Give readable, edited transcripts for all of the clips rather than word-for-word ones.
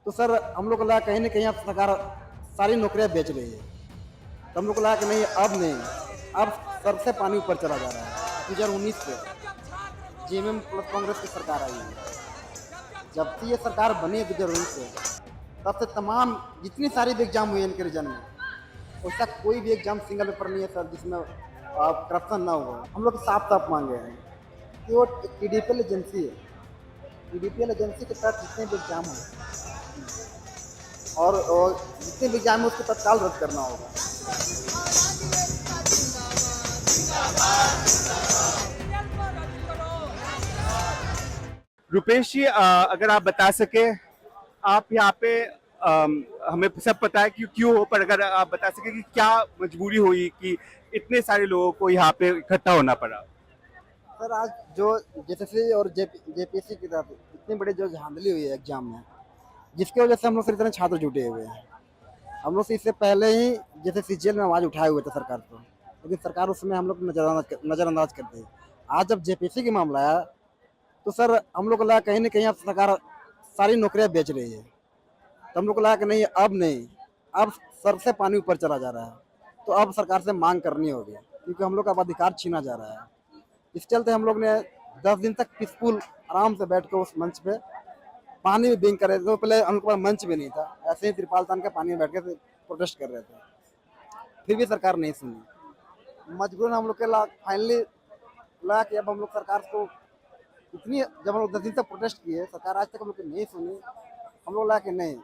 तो सर हम लोग को लगा कहीं ना कहीं अब सरकार सारी नौकरियां बेच रही है। तो हम लोग को लगा कि नहीं, अब नहीं, अब सर से पानी ऊपर चला जा रहा है। 2019 से जेएमएम प्लस कांग्रेस की सरकार आई है। जब से ये सरकार बनी है 2019 से, तब से तमाम जितनी सारी भी एग्जाम हुई है इनके रीजन में, उसका कोई भी एग्जाम सिंगल पेपर नहीं है सर जिसमें करप्शन ना हुआ। हम लोग साफ साफ मांगे हैं कि वो टीडीपीएल एजेंसी है, टीडीपीएल एजेंसी के तहत जितने भी एग्जाम हो और जितने भी एग्जाम है उसको तत्काल रद्द करना होगा। रुपेश जी, अगर आप बता सके, आप यहाँ पे हमें सब पता है कि क्यों हो, पर अगर आप बता सके कि क्या मजबूरी हुई कि इतने सारे लोगों को यहाँ पे इकट्ठा होना पड़ा। सर आज जो जेएसएससी और जेपीएससी की तरफ इतनी बड़ी जो धांधली हुई है एग्जाम में, जिसकी वजह से हम लोग से इतने छात्र जुटे हुए हैं। हम लोग से इससे पहले ही जैसे सीजीएल में आवाज उठाए हुए थे सरकार को, लेकिन सरकार उसमें हम लोग नजरअंदाज कर दी। आज जब जेपीएससी की मामला आया तो सर हम लोग को लगा कहीं ना कहीं अब सरकार सारी नौकरियां बेच रही है। तो हम लोग को लगा कि नहीं, अब नहीं, अब सर से पानी ऊपर चला जा रहा है। तो अब सरकार से मांग करनी होगी, क्योंकि हम लोग का अब अधिकार छीना जा रहा है। इस चलते हम लोग ने 10 दिन तक पीसफुल आराम से बैठ कर उस मंच पे पानी में बिंग कर रहे थे। तो पहले हम लोग के पास मंच भी नहीं था, ऐसे ही तिरपाल तान के पानी में बैठ के प्रोटेस्ट कर रहे थे, फिर भी सरकार नहीं सुनी। मजबूरन हम लोग के फाइनली लगा कि अब हम लोग सरकार को इतनी, जब हम लोग 10 दिन तक प्रोटेस्ट किए, सरकार आज तक हम लोग की नहीं सुनी। हम लोग लगा कि नहीं,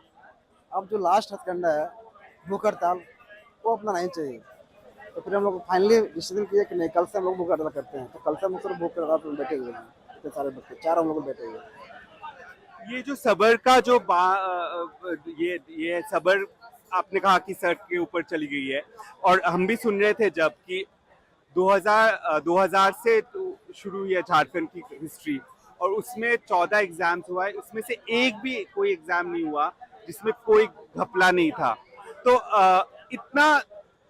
अब जो लास्ट हथकंडा है भूख हड़ताल, वो अपना नहीं चाहिए। तो फिर हम लोग फाइनली डिसीजन किए कि नहीं, कल से हम लोग भूख हड़ताल करते हैं। तो कल से हम लोग सिर्फ भूख हड़ताल पर बैठे हुए हैं, इतने सारे बच्चे, 4 हम लोग बैठे हुए हैं। ये जो सबर का जो ये सबर आपने कहा कि सर के ऊपर चली गई है, और हम भी सुन रहे थे जब कि 2000 से तो शुरू हुई है झारखंड की हिस्ट्री, और उसमें 14 एग्जाम्स हुआ है, उसमें से एक भी कोई एग्जाम नहीं हुआ जिसमें कोई घपला नहीं था। तो इतना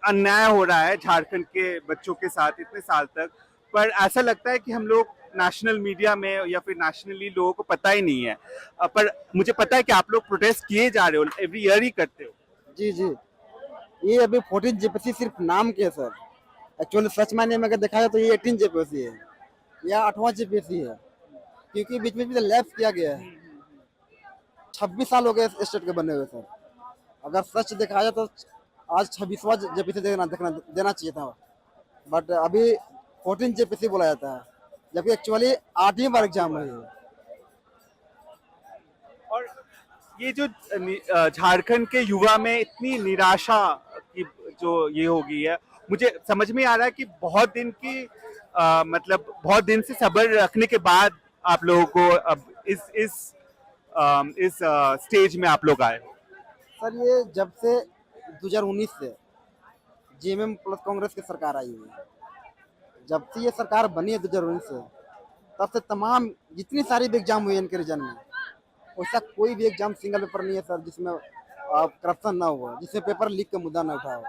अन्याय हो रहा है झारखंड के बच्चों के साथ इतने साल तक, पर ऐसा लगता है कि हम लोग नेशनल मीडिया में या फिर नेशनली लोगों को पता ही नहीं है। पर मुझे पता है कि आप लोग प्रोटेस्ट किए जा रहे हो, एवरी ईयर ही करते हो। जी जी, ये अभी 14 जेपीएससी सिर्फ नाम के है सर। एक्चुअली सच मायने में अगर देखा जाए तो ये 18 जेपीएससी है या 8वां जेपीएससी है, क्योंकि बीच में भी लैप्स किया गया है। 26 साल हो गए स्टेट के बने हुए सर। अगर सच देखा जाए तो आज 26वां जेपीएससी देना चाहिए था, बट अभी 14 जेपीएससी बोला जाता है, जबकि एक्चुअली 8वीं बार एग्जाम है। और ये जो झारखंड के युवा में इतनी निराशा की जो ये हो गई है, मुझे समझ में आ रहा है कि बहुत दिन की मतलब बहुत दिन से सब्र रखने के बाद आप लोगों को अब इस स्टेज में आप लोग आए हो। सर ये जब से 2019 से जेएमएम प्लस कांग्रेस की सरकार आई हुई है, जब से ये सरकार बनी है 2019 से, तब से तमाम जितनी सारी भी एग्जाम हुई है इनके रीजन में, उसका कोई भी एग्जाम सिंगल पेपर नहीं है सर जिसमें करप्शन ना हुआ, जिसमें पेपर लीक का मुद्दा ना उठा हो।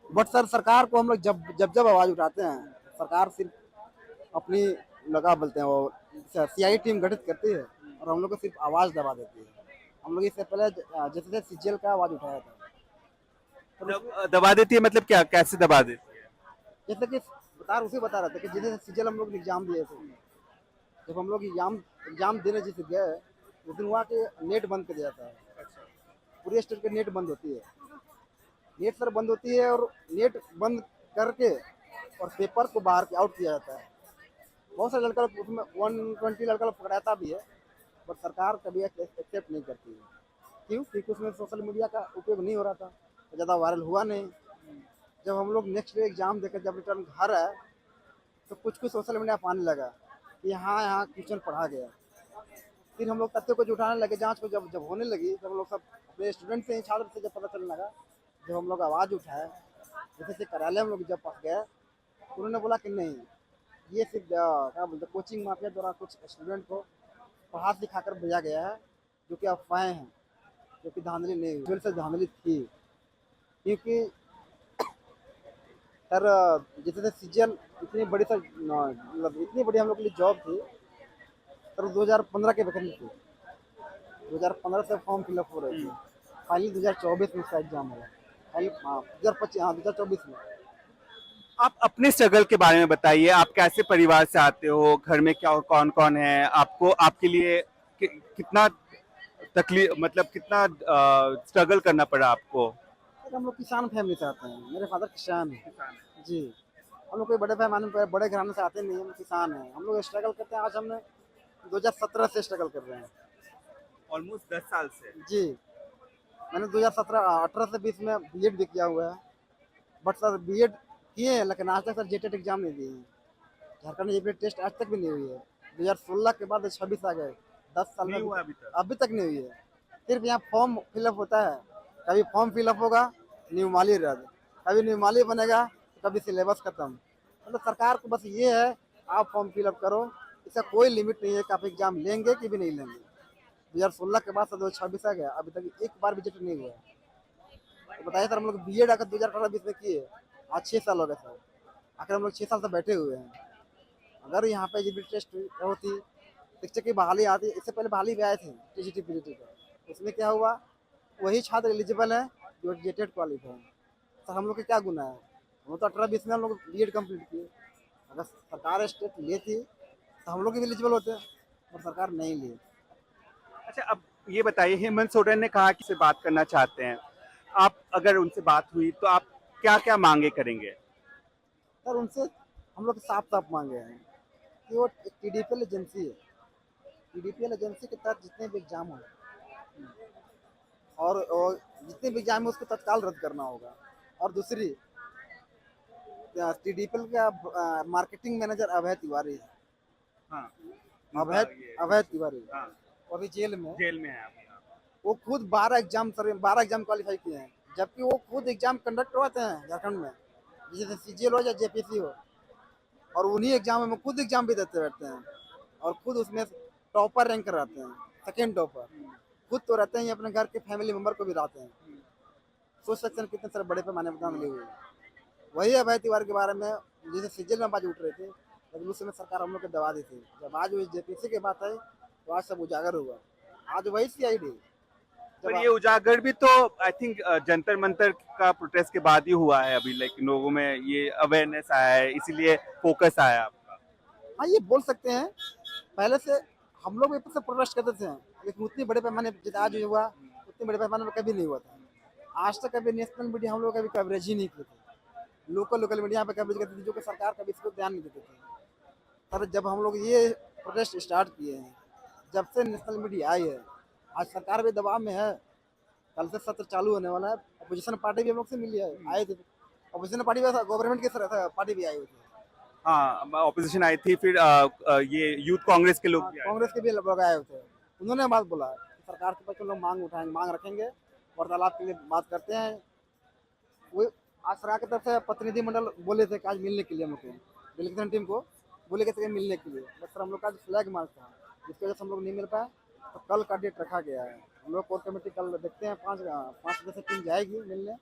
बट सर सरकार को हम लोग जब जब जब आवाज उठाते हैं, सरकार सिर्फ अपनी लगा बोलते हैं, वो सीआई टीम गठित करती है और हम लोग को सिर्फ आवाज दबा देती है। हम लोग इससे पहले जैसे सीजीएल का आवाज उठाया था, दबा देती है मतलब क्या, कैसे दबा देती है? जैसे कि बता रहे थे कि जैसे सीजीएल हम लोग एग्जाम दिए थे, जब हम लोग एग्जाम देने जैसे गए, उस दिन हुआ कि नेट बंद कर दिया था। पूरी स्टेट की नेट बंद होती है, नेट सर बंद होती है, और नेट बंद करके और पेपर को बाहर आउट किया जाता है। बहुत सारे लड़का उसमें 120 लड़का पकड़ाता भी है, बट सरकार कभी एक्सेप्ट नहीं करती है। क्यों? क्योंकि उसमें सोशल मीडिया का उपयोग नहीं हो रहा था, तो ज़्यादा वायरल हुआ नहीं। जब हम लोग नेक्स्ट डे एग्जाम देकर जब रिटर्न घर आए, तो कुछ कुछ सोशल मीडिया पाने लगा कि यहाँ क्वेश्चन पढ़ा गया। फिर हम लोग तथ्यों को जुटाने लगे, जांच को जब जब होने लगी, जब हम लोग सब अपने स्टूडेंट से, छात्र से जब पता चलने लगा, जब हम लोग आवाज़ उठाए, जैसे कार्यालय हम लोग जब पास गए, उन्होंने बोला कि नहीं, ये सिर्फ क्या बोलते कोचिंग माफिया द्वारा कुछ स्टूडेंट को पढ़ा लिखा कर भेजा गया है, जो कि अफवाहें हैं, जो कि धांधली नहीं हुई, से धांधली थी। क्योंकि सर जैसे सीजीएल इतनी बड़ी सर, मतलब इतनी बड़ी हम लोग के लिए जॉब थी सर, 2015 के वैकेंसी थी। 2015 से फॉर्म फिलअप हो रहे थे, फाइनली 2024 में इसका एग्जाम हुआ, फाइनली 2025, हाँ 2024 में। आप अपने स्ट्रगल के बारे में बताइए, आप कैसे परिवार से आते हो, घर में क्या कौन कौन है, आपको आपके लिए कितना तकलीफ, मतलब कितना स्ट्रगल करना पड़ा आपको? सर हम लोग किसान फैमिली से आते हैं, मेरे फादर किसान है जी। हम लोग कोई बड़े पैमाने पर बड़े घराने से आते नहीं, हम किसान हैं, हम लोग स्ट्रगल करते हैं। आज हमने 2017 से स्ट्रगल कर रहे हैं ऑलमोस्ट 10 साल से। जी। मैंने 2017-18 से 20 में बीएड भी किया हुआ है, बट सर बीएड किए हैं लेकिन आज तक सर जेटेट एग्जाम नहीं दिए हैं। झारखंड जेईई टेस्ट आज तक भी नहीं हुई है। 2016 के बाद 26 आ गए, 10 साल में नहीं हुआ अभी तक नहीं हुई है। सिर्फ यहाँ फॉर्म फिलअप होता है, कभी फॉर्म फिलअप होगा नियमावली रद्द, कभी नियमावली बनेगा तो कभी सिलेबस खत्म। मतलब सरकार को बस ये है आप फॉर्म फिलअप करो, इसका कोई लिमिट नहीं है कि आप एग्जाम लेंगे कि भी नहीं लेंगे। 2016 के बाद से 2026 आ गया, अभी तक एक बार भी जेटेट नहीं हुआ है। तो बताइए सर, हम लोग बीएड आकर 2018-20 में किए, आज 6 साल हो गए सर। आखिर हम लोग 6 साल से बैठे हुए हैं। अगर यहाँ पे जेबी टेस्ट होती, शिक्षक की बहाली आती, इससे पहले बहाली भी आए थे टीजीटी पीजीटी का, उसमें क्या हुआ, वही छात्र एलिजिबल है जो जेटेट क्वालिफाई है। सर हम लोग के क्या गुना है, हम लोग तो 18-20 में हम लोग बीएड कंप्लीट किए। अगर सरकार स्टेट लेती तो हम लोग भी एलिजिबल होते, और सरकार नहीं ली। अच्छा, अब ये बताइए, हेमंत सोरेन ने कहा कि से बात करना चाहते हैं, आप अगर उनसे बात हुई तो आप क्या क्या मांगे करेंगे? सर उनसे हम लोग साफ साफ मांगे हैं कि वो टीडीपीएल एजेंसी है, टीडीपीएल एजेंसी के तहत जितने भी एग्जाम हो और जितने भी एग्जाम है उसको तत्काल रद्द करना होगा। और दूसरी, टीडीपीएल का मार्केटिंग मैनेजर अभय तिवारी है, हाँ, अभय तिवारी, हाँ, वो अभी जेल में है। जेल में है अभी। वो खुद 12 एग्जाम क्वालिफाई किए हैं, जबकि वो खुद एग्जाम कंडक्ट करवाते हैं झारखंड में, जैसे सीजीएल हो या जेपीसी हो, और उन्हीं एग्जाम में खुद एग्जाम भी देते रहते हैं, और खुद उसमें टॉपर रैंक कराते हैं, सेकेंड टॉपर खुद तो रहते हैं, अपने घर के फैमिली मेंबर को भी लाते हैं। सोच सकते हैं कितने सारे बड़े पैमाने पर मिले हुए हैं। वही अभय तिवारी के बारे में जैसे सीजीएल में बात उठ रहे थे, लेकिन उस समय सरकार हम लोग को दबा दी थी। जब आज वो जेपीसी की बात है तो आज सब उजागर हुआ, आज वही सीआईडी। पर ये उजागर भी तो आई थिंक जंतर मंतर का प्रोटेस्ट के बाद ही हुआ है, अभी लाइक लोगों में ये अवेयरनेस आया है, इसीलिए फोकस आया आपका। हाँ ये बोल सकते हैं, पहले से हम लोग भी प्रोटेस्ट करते थे, लेकिन उतनी बड़े पैमाने जितना आज हुआ उतने बड़े पैमाने पर कभी नहीं हुआ था। आज तक कभी नेशनल मीडिया हम लोग कभी कवरेज ही नहीं की थी, लोकल मीडिया पे कवरेज करती थी, जो कि सरकार कभी इसको ध्यान नहीं देती थी। पर जब हम लोग ये प्रोटेस्ट स्टार्ट किए हैं, जब से नेशनल मीडिया आई है, आज सरकार भी दबाव में है। कल से सत्र चालू होने वाला है, अपोजिशन पार्टी भी हम लोग से मिली है, आए थे अपोजिशन पार्टी भी, गवर्नमेंट की पार्टी भी आई हुई थी। हाँ, ऑपोजिशन आई थी, फिर ये यूथ कांग्रेस के लोग भी आए। कांग्रेस के भी लोग आए हुए थे, उन्होंने बात बोला कि सरकार के पास लोग मांग उठाएंगे, मांग रखेंगे, वार्तालाप के लिए बात करते हैं। वो आज सरकार की तरफ से प्रतिनिधिमंडल बोले थे कि आज मिलने के लिए हम लोग डेलीगेशन टीम को बोले कि मिलने के लिए, बस सर हम लोग का फ्लैग मार्च था, जिसकी वजह से हम लोग नहीं मिल पाए। तो कल का डेट रखा गया है, हम लोग कोर कमेटी कल देखते हैं 5 बजे से टीम जाएगी मिलने।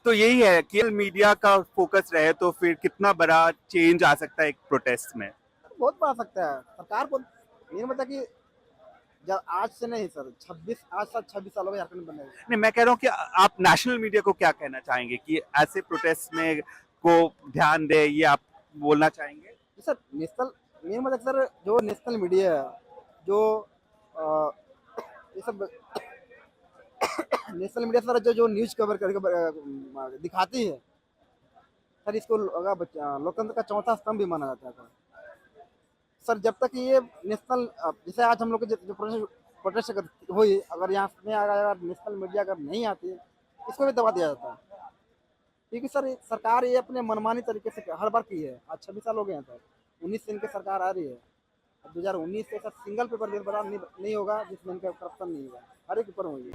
तो यही है कि मीडिया का फोकस रहे तो फिर कितना बड़ा चेंज आ सकता है एक प्रोटेस्ट में। बहुत पा सकता है सरकार को, मेरा मतलब कि जब आज से नहीं सर, 26 साल हो गए झारखंड बने हुए। नहीं, मैं कह रहा हूँ कि आप नेशनल मीडिया को क्या कहना चाहेंगे कि ऐसे प्रोटेस्ट में को ध्यान दे, ये आप बोलना चाहेंगे? सर नेशनल, मेरा मतलब सर जो नेशनल मीडिया है, जो ये सब नेशनल मीडिया सर जो न्यूज कवर करके दिखाती है सर, इसको लोकतंत्र का चौथा स्तंभ भी माना जाता है सर। जब तक ये नेशनल, जैसे आज हम लोग जो प्रोटेस्ट हुई, अगर यहाँ में अगर नेशनल मीडिया अगर नहीं आती, इसको भी दबा दिया जाता है। क्योंकि सर सरकार ये अपने मनमानी तरीके से हर बार की है। आज 26 साल हो गए हैं सर, 19 से इनकी सरकार आ रही है। 2019 से सर सिंगल पेपर नहीं होगा जिसमें इनका करप्शन नहीं होगा, हर एक पेपर में होगी।